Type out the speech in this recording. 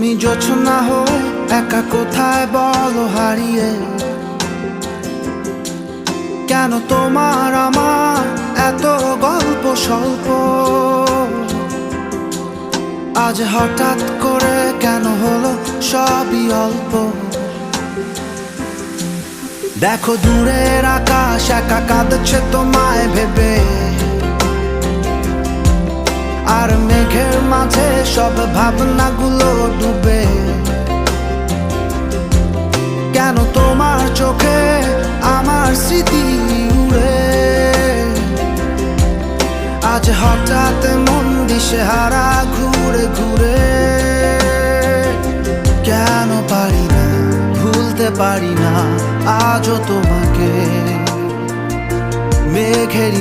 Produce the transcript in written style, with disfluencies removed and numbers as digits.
তুমি জোছনা হয়ে একা কোথায় বলো হারিয়ে, কেন তোমার আমার এত গল্প স্বল্প, আজ হঠাৎ করে কেন হলো সবই অল্প। দেখো দূরের আকাশ একা কাঁদছে তোমায় ভেবে, আর মেঘের মাঝে সব ভাবনাগুলো ডুবে। কেন তোমার চোখে আমার স্মৃতি উড়ে, আজ হঠাৎ মন দিশেহারা ঘুরে ঘুরে। কেন পারি না ভুলতে পারি না আজও তোমাকে, মেঘের